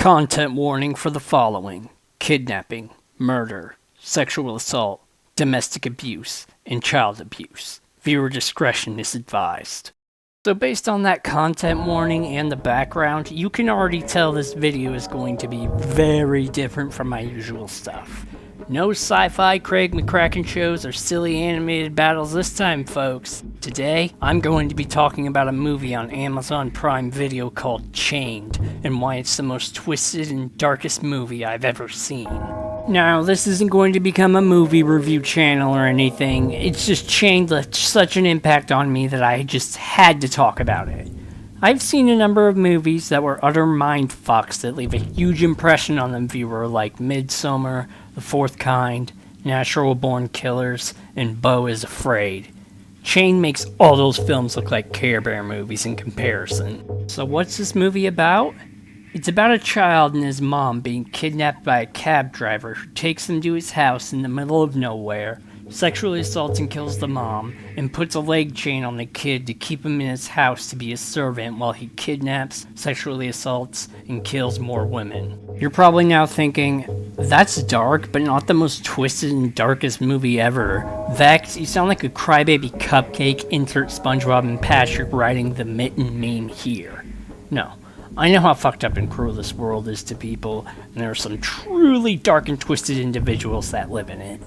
Content warning for the following: kidnapping, murder, sexual assault, domestic abuse, and child abuse. Viewer discretion is advised. So based on that content warning and the background, you can already tell this video is going to be very different from my usual stuff. No sci-fi Craig McCracken shows or silly animated battles this time, folks. Today, I'm going to be talking about a movie on Amazon Prime Video called Chained, and why it's the most twisted and darkest movie I've ever seen. Now, this isn't going to become a movie review channel or anything, it's just Chained left such an impact on me that I just had to talk about it. I've seen a number of movies that were utter mindfucks that leave a huge impression on the viewer, like Midsommar, The Fourth Kind, Natural Born Killers, and Beau is Afraid. Chained makes all those films look like Care Bear movies in comparison. So what's this movie about? It's about a child and his mom being kidnapped by a cab driver who takes them to his house in the middle of nowhere, sexually assaults and kills the mom, and puts a leg chain on the kid to keep him in his house to be a servant while he kidnaps, sexually assaults, and kills more women. You're probably now thinking, that's dark, but not the most twisted and darkest movie ever. Vex, you sound like a crybaby cupcake, insert SpongeBob and Patrick writing the mitten meme here. No. I know how fucked up and cruel this world is to people, and there are some truly dark and twisted individuals that live in it.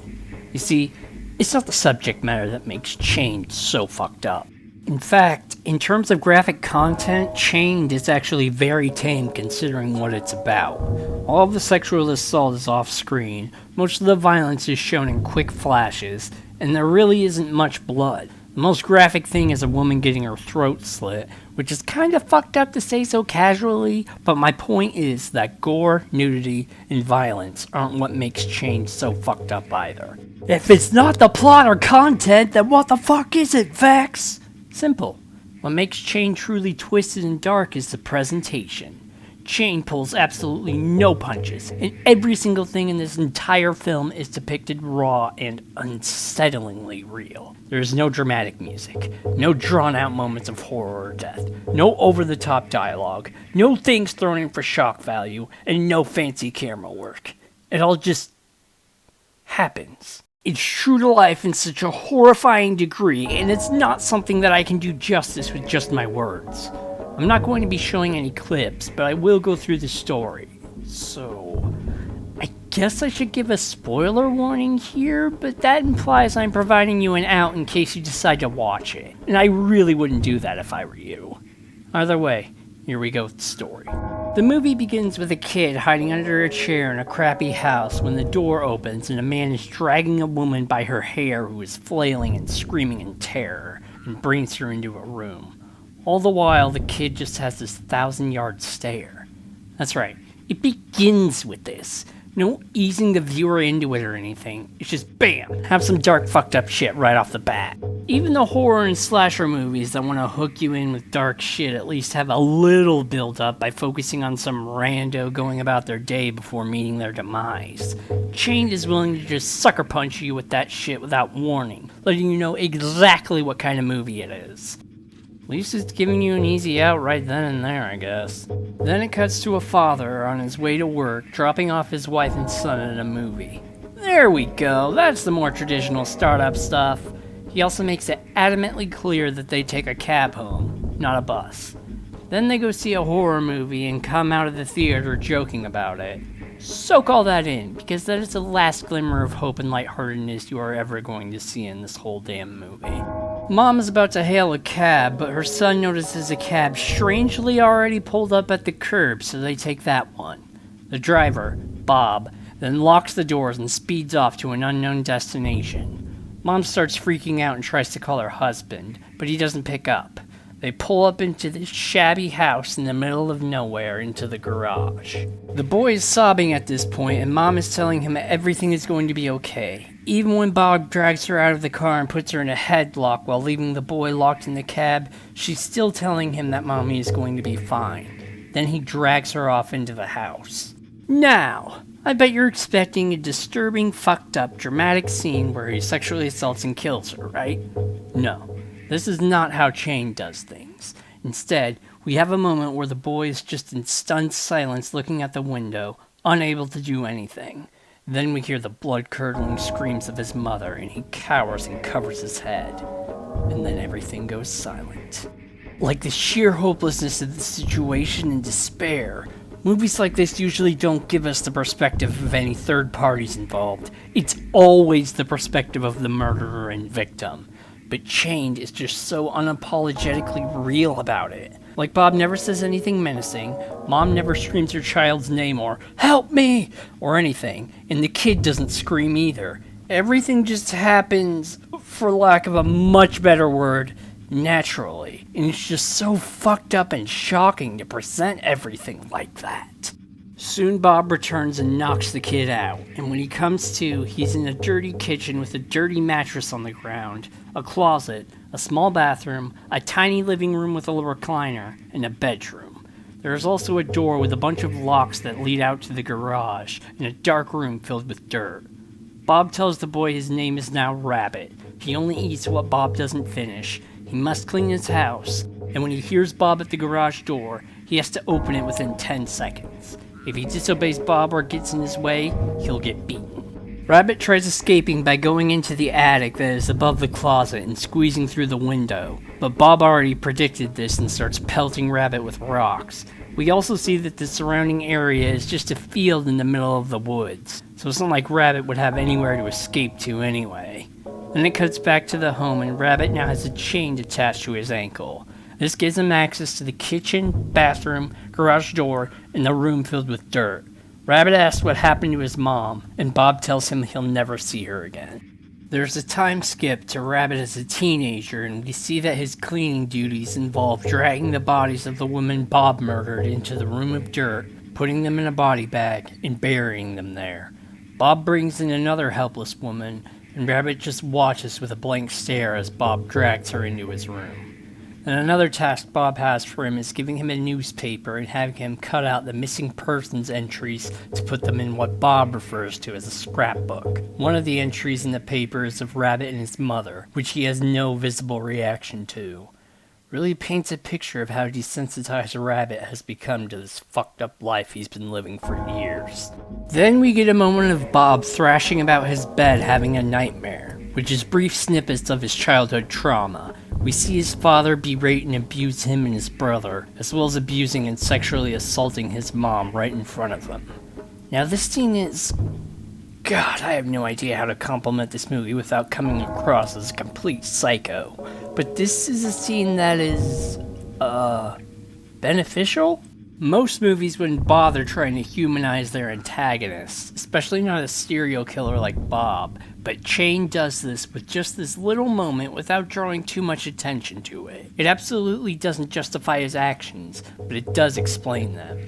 You see, it's not the subject matter that makes Chained so fucked up. In fact, in terms of graphic content, Chained is actually very tame considering what it's about. All of the sexual assault is off screen, most of the violence is shown in quick flashes, and there really isn't much blood. The most graphic thing is a woman getting her throat slit, which is kind of fucked up to say so casually, but my point is that gore, nudity, and violence aren't what makes Chained so fucked up either. If it's not the plot or content, then what the fuck is it, Vex? Simple. What makes Chained truly twisted and dark is the presentation. Chained pulls absolutely no punches, and every single thing in this entire film is depicted raw and unsettlingly real. There's no dramatic music, no drawn-out moments of horror or death, no over-the-top dialogue, no things thrown in for shock value, and no fancy camera work. It all just happens. It's true to life in such a horrifying degree, and it's not something that I can do justice with just my words. I'm not going to be showing any clips, but I will go through the story. So, I guess I should give a spoiler warning here, but that implies I'm providing you an out in case you decide to watch it. And I really wouldn't do that if I were you. Either way, here we go with the story. The movie begins with a kid hiding under a chair in a crappy house when the door opens and a man is dragging a woman by her hair who is flailing and screaming in terror and brings her into a room. All the while, the kid just has this 1,000-yard stare. That's right, it begins with this. No easing the viewer into it or anything. It's just BAM! Have some dark fucked up shit right off the bat. Even the horror and slasher movies that want to hook you in with dark shit at least have a little build up by focusing on some rando going about their day before meeting their demise. Chained is willing to just sucker punch you with that shit without warning, letting you know exactly what kind of movie it is. At least it's giving you an easy out right then and there, I guess. Then it cuts to a father on his way to work, dropping off his wife and son at a movie. There we go, that's the more traditional startup stuff. He also makes it adamantly clear that they take a cab home, not a bus. Then they go see a horror movie and come out of the theater joking about it. Soak all that in, because that is the last glimmer of hope and lightheartedness you are ever going to see in this whole damn movie. Mom is about to hail a cab, but her son notices a cab strangely already pulled up at the curb, so they take that one. The driver, Bob, then locks the doors and speeds off to an unknown destination. Mom starts freaking out and tries to call her husband, but he doesn't pick up. They pull up into this shabby house in the middle of nowhere into the garage. The boy is sobbing at this point, and Mom is telling him everything is going to be okay. Even when Bob drags her out of the car and puts her in a headlock while leaving the boy locked in the cab, she's still telling him that Mommy is going to be fine. Then he drags her off into the house. Now, I bet you're expecting a disturbing, fucked up, dramatic scene where he sexually assaults and kills her, right? No. This is not how Chained does things. Instead, We have a moment where the boy is just in stunned silence looking at the window, unable to do anything. Then we hear the blood-curdling screams of his mother, and he cowers and covers his head. And then everything goes silent. Like the sheer hopelessness of the situation and despair, movies like this usually don't give us the perspective of any third parties involved. It's always the perspective of the murderer and victim. But Chained is just so unapologetically real about it. Like, Bob never says anything menacing, Mom never screams her child's name or, "Help me!" or anything, and the kid doesn't scream either. Everything just happens, for lack of a much better word, naturally. And it's just so fucked up and shocking to present everything like that. Soon Bob returns and knocks the kid out, and when he comes to, he's in a dirty kitchen with a dirty mattress on the ground, a closet, a small bathroom, a tiny living room with a recliner, and a bedroom. There is also a door with a bunch of locks that lead out to the garage, and a dark room filled with dirt. Bob tells the boy his name is now Rabbit. He only eats what Bob doesn't finish. He must clean his house, and when he hears Bob at the garage door, he has to open it within 10 seconds. If he disobeys Bob or gets in his way, he'll get beaten. Rabbit tries escaping by going into the attic that is above the closet and squeezing through the window, but Bob already predicted this and starts pelting Rabbit with rocks. We also see that the surrounding area is just a field in the middle of the woods, so it's not like Rabbit would have anywhere to escape to anyway. Then it cuts back to the home and Rabbit now has a chain attached to his ankle. This gives him access to the kitchen, bathroom, garage door, and the room filled with dirt. Rabbit asks what happened to his mom, and Bob tells him he'll never see her again. There's a time skip to Rabbit as a teenager, and we see that his cleaning duties involve dragging the bodies of the women Bob murdered into the room of dirt, putting them in a body bag, and burying them there. Bob brings in another helpless woman, and Rabbit just watches with a blank stare as Bob drags her into his room. And another task Bob has for him is giving him a newspaper and having him cut out the missing persons entries to put them in what Bob refers to as a scrapbook. One of the entries in the paper is of Rabbit and his mother, which he has no visible reaction to. Really paints a picture of how desensitized Rabbit has become to this fucked up life he's been living for years. Then we get a moment of Bob thrashing about his bed having a nightmare, which is brief snippets of his childhood trauma. We see his father berate and abuse him and his brother, as well as abusing and sexually assaulting his mom right in front of them. Now this scene is... God, I have no idea how to compliment this movie without coming across as a complete psycho. But this is a scene that is... beneficial? Most movies wouldn't bother trying to humanize their antagonists, especially not a serial killer like Bob, but Chain does this with just this little moment without drawing too much attention to it. It absolutely doesn't justify his actions, but it does explain them.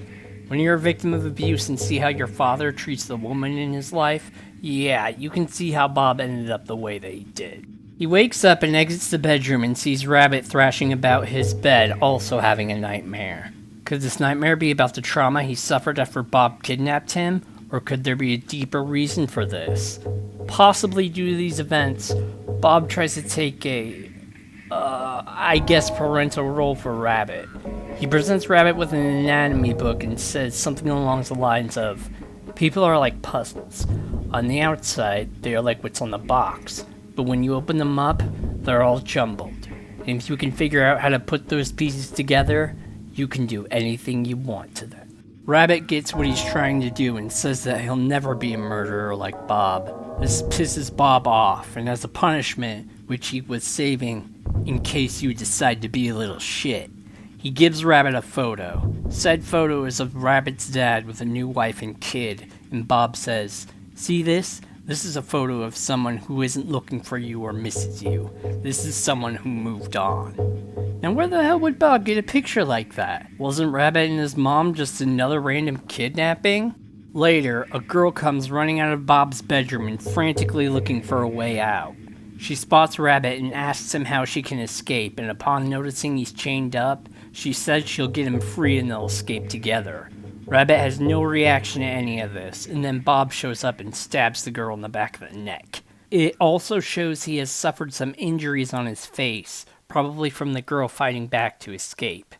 When you're a victim of abuse and see how your father treats the woman in his life, yeah, you can see how Bob ended up the way that he did. He wakes up and exits the bedroom and sees Rabbit thrashing about his bed, also having a nightmare. Could this nightmare be about the trauma he suffered after Bob kidnapped him, or could there be a deeper reason for this? Possibly due to these events, Bob tries to take a, parental role for Rabbit. He presents Rabbit with an anatomy book and says something along the lines of, "People are like puzzles. On the outside, they are like what's on the box, but when you open them up, they're all jumbled. And if you can figure out how to put those pieces together, you can do anything you want to them." Rabbit gets what he's trying to do and says that he'll never be a murderer like Bob. This pisses Bob off, and as a punishment, which he was saving in case you decide to be a little shit, he gives Rabbit a photo. Said photo is of Rabbit's dad with a new wife and kid, and Bob says, "See this? This is a photo of someone who isn't looking for you or misses you. This is someone who moved on." Now where the hell would Bob get a picture like that? Wasn't Rabbit and his mom just another random kidnapping? Later, a girl comes running out of Bob's bedroom and frantically looking for a way out. She spots Rabbit and asks him how she can escape, and upon noticing he's chained up, she says she'll get him free and they'll escape together. Rabbit has no reaction to any of this, and then Bob shows up and stabs the girl in the back of the neck. It also shows he has suffered some injuries on his face, probably from the girl fighting back to escape.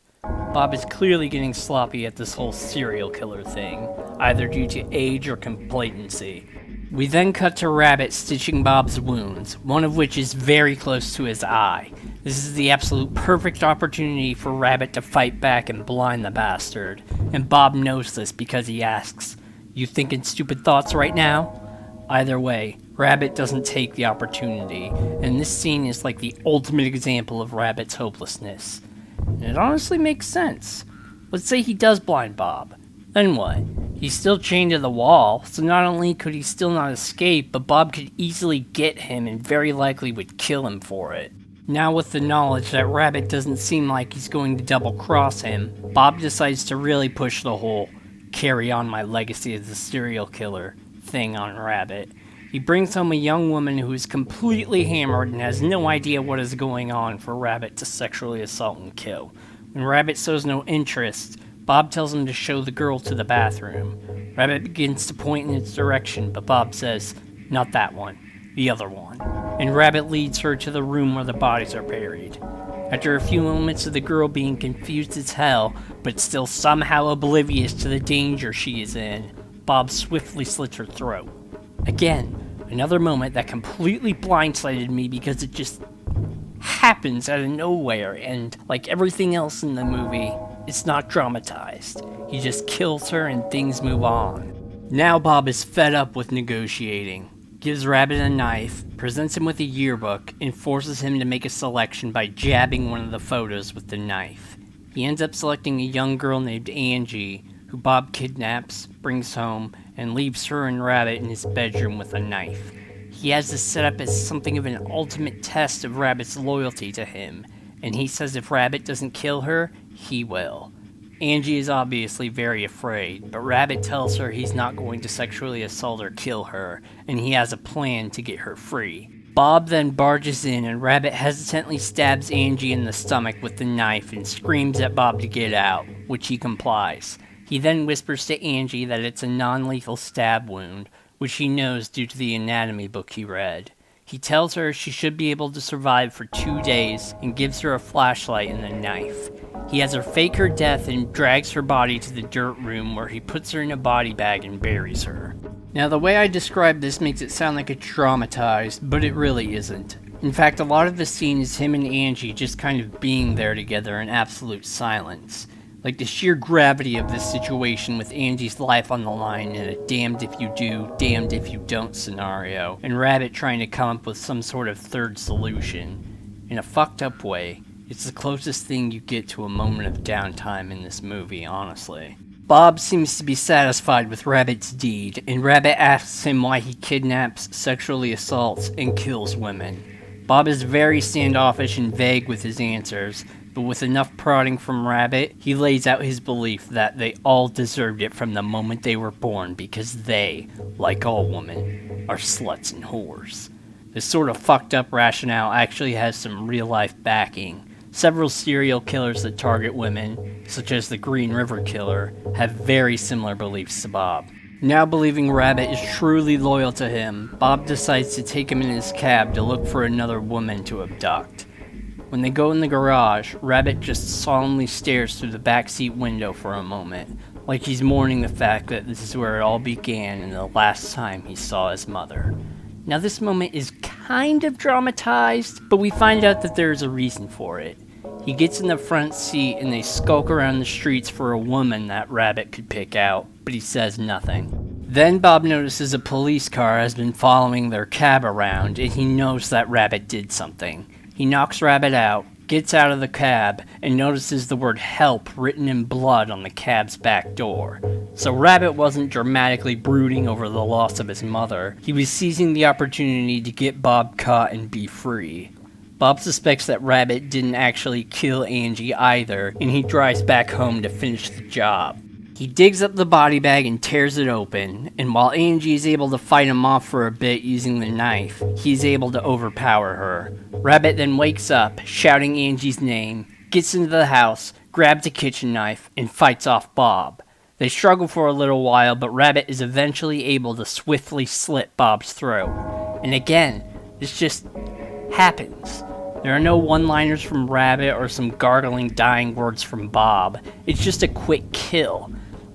Bob is clearly getting sloppy at this whole serial killer thing, either due to age or complacency. We then cut to Rabbit stitching Bob's wounds, one of which is very close to his eye. This is the absolute perfect opportunity for Rabbit to fight back and blind the bastard, and Bob knows this because he asks, "You thinking stupid thoughts right now?" Either way, Rabbit doesn't take the opportunity, and this scene is like the ultimate example of Rabbit's hopelessness. And it honestly makes sense. Let's say he does blind Bob. Then what? He's still chained to the wall, so not only could he still not escape, but Bob could easily get him and very likely would kill him for it. Now with the knowledge that Rabbit doesn't seem like he's going to double-cross him, Bob decides to really push the whole "carry on my legacy as a serial killer" thing on Rabbit. He brings home a young woman who is completely hammered and has no idea what is going on for Rabbit to sexually assault and kill. When Rabbit shows no interest, Bob tells him to show the girl to the bathroom. Rabbit begins to point in its direction, but Bob says, "Not that one, the other one." And Rabbit leads her to the room where the bodies are buried. After a few moments of the girl being confused as hell, but still somehow oblivious to the danger she is in, Bob swiftly slits her throat. Again, another moment that completely blindsided me because it just happens out of nowhere, and like everything else in the movie, it's not dramatized. He just kills her and things move on. Now Bob is fed up with negotiating, gives Rabbit a knife, presents him with a yearbook, and forces him to make a selection by jabbing one of the photos with the knife. He ends up selecting a young girl named Angie, who Bob kidnaps, brings home, and leaves her and Rabbit in his bedroom with a knife. He has this set up as something of an ultimate test of Rabbit's loyalty to him, and he says if Rabbit doesn't kill her, he will. Angie is obviously very afraid, but Rabbit tells her he's not going to sexually assault or kill her, and he has a plan to get her free. Bob then barges in, and Rabbit hesitantly stabs Angie in the stomach with the knife and screams at Bob to get out, which he complies. He then whispers to Angie that it's a non-lethal stab wound, which he knows due to the anatomy book he read. He tells her she should be able to survive for 2 days and gives her a flashlight and a knife. He has her fake her death and drags her body to the dirt room where he puts her in a body bag and buries her. Now the way I describe this makes it sound like it's dramatized, but it really isn't. In fact, a lot of the scene is him and Angie just kind of being there together in absolute silence. Like the sheer gravity of this situation with Angie's life on the line in a damned if you do, damned if you don't scenario, and Rabbit trying to come up with some sort of third solution. In a fucked up way, it's the closest thing you get to a moment of downtime in this movie, honestly. Bob seems to be satisfied with Rabbit's deed, and Rabbit asks him why he kidnaps, sexually assaults, and kills women. Bob is very standoffish and vague with his answers, but with enough prodding from Rabbit, he lays out his belief that they all deserved it from the moment they were born because they, like all women, are sluts and whores. This sort of fucked up rationale actually has some real life backing. Several serial killers that target women, such as the Green River Killer, have very similar beliefs to Bob. Now believing Rabbit is truly loyal to him, Bob decides to take him in his cab to look for another woman to abduct. When they go in the garage, Rabbit just solemnly stares through the backseat window for a moment, like he's mourning the fact that this is where it all began and the last time he saw his mother. Now this moment is kind of dramatized, but we find out that there is a reason for it. He gets in the front seat and they skulk around the streets for a woman that Rabbit could pick out, but he says nothing. Then Bob notices a police car has been following their cab around and he knows that Rabbit did something. He knocks Rabbit out, gets out of the cab, and notices the word "help" written in blood on the cab's back door. So Rabbit wasn't dramatically brooding over the loss of his mother. He was seizing the opportunity to get Bob caught and be free. Bob suspects that Rabbit didn't actually kill Angie either, and he drives back home to finish the job. He digs up the body bag and tears it open, and while Angie is able to fight him off for a bit using the knife, he's able to overpower her. Rabbit then wakes up, shouting Angie's name, gets into the house, grabs a kitchen knife, and fights off Bob. They struggle for a little while, but Rabbit is eventually able to swiftly slit Bob's throat. And again, this just happens. There are no one-liners from Rabbit or some gargling dying words from Bob. It's just a quick kill.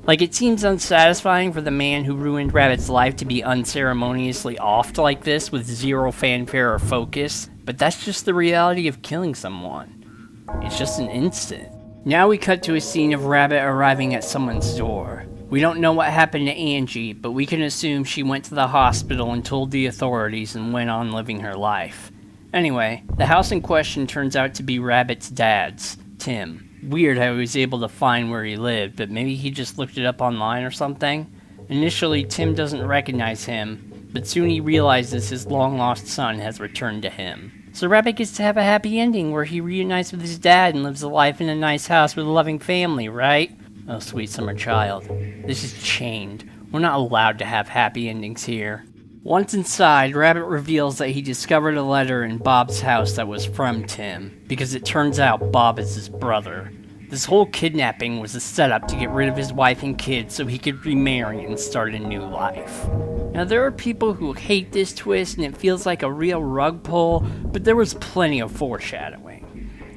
Like, it seems unsatisfying for the man who ruined Rabbit's life to be unceremoniously offed like this with zero fanfare or focus, but that's just the reality of killing someone. It's just an instant. Now we cut to a scene of Rabbit arriving at someone's door. We don't know what happened to Angie, but we can assume she went to the hospital and told the authorities and went on living her life. Anyway, the house in question turns out to be Rabbit's dad's, Tim. Weird how he was able to find where he lived, but maybe he just looked it up online or something? Initially, Tim doesn't recognize him, but soon he realizes his long-lost son has returned to him. So Rabbit gets to have a happy ending where he reunites with his dad and lives a life in a nice house with a loving family, right? Oh, sweet summer child. This is Chained. We're not allowed to have happy endings here. Once inside, Rabbit reveals that he discovered a letter in Bob's house that was from Tim, because it turns out Bob is his brother. This whole kidnapping was a setup to get rid of his wife and kids so he could remarry and start a new life. Now, there are people who hate this twist and it feels like a real rug pull, but there was plenty of foreshadowing.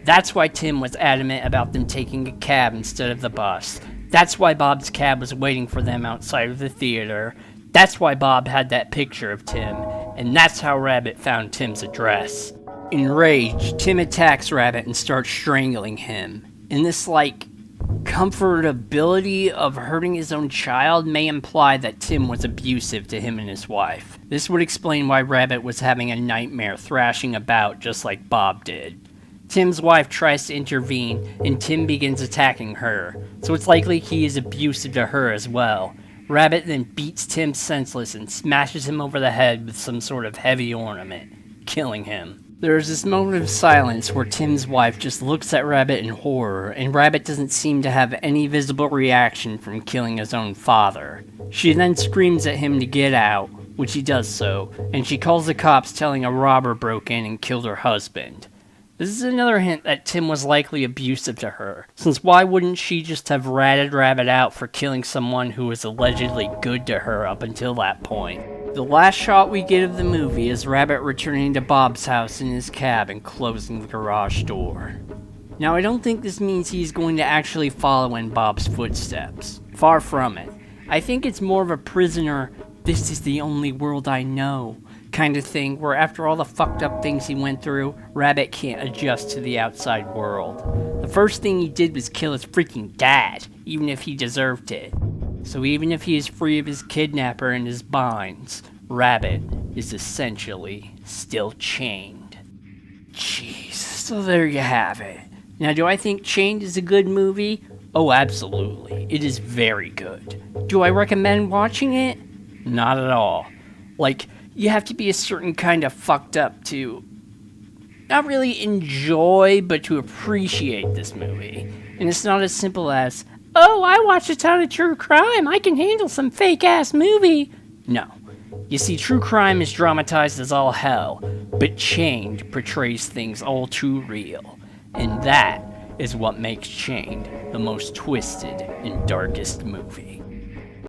That's why Tim was adamant about them taking a cab instead of the bus. That's why Bob's cab was waiting for them outside of the theater. That's why Bob had that picture of Tim, and that's how Rabbit found Tim's address. Enraged, Tim attacks Rabbit and starts strangling him. And this, comfortability of hurting his own child may imply that Tim was abusive to him and his wife. This would explain why Rabbit was having a nightmare thrashing about just like Bob did. Tim's wife tries to intervene, and Tim begins attacking her, so it's likely he is abusive to her as well. Rabbit then beats Tim senseless and smashes him over the head with some sort of heavy ornament, killing him. There is this moment of silence where Tim's wife just looks at Rabbit in horror, and Rabbit doesn't seem to have any visible reaction from killing his own father. She then screams at him to get out, which he does so, and she calls the cops telling a robber broke in and killed her husband. This is another hint that Tim was likely abusive to her, since why wouldn't she just have ratted Rabbit out for killing someone who was allegedly good to her up until that point? The last shot we get of the movie is Rabbit returning to Bob's house in his cab and closing the garage door. Now, I don't think this means he's going to actually follow in Bob's footsteps. Far from it. I think it's more of a prisoner, this is the only world I know kind of thing, where after all the fucked up things he went through, Rabbit can't adjust to the outside world. The first thing he did was kill his freaking dad, even if he deserved it. So even if he is free of his kidnapper and his binds, Rabbit is essentially still chained. Jeez, so there you have it. Now, do I think Chained is a good movie? Oh, absolutely. It is very good. Do I recommend watching it? Not at all. You have to be a certain kind of fucked up to not really enjoy, but to appreciate this movie. And it's not as simple as, oh, I watch a ton of true crime, I can handle some fake-ass movie. No. You see, true crime is dramatized as all hell, but Chained portrays things all too real. And that is what makes Chained the most twisted and darkest movie.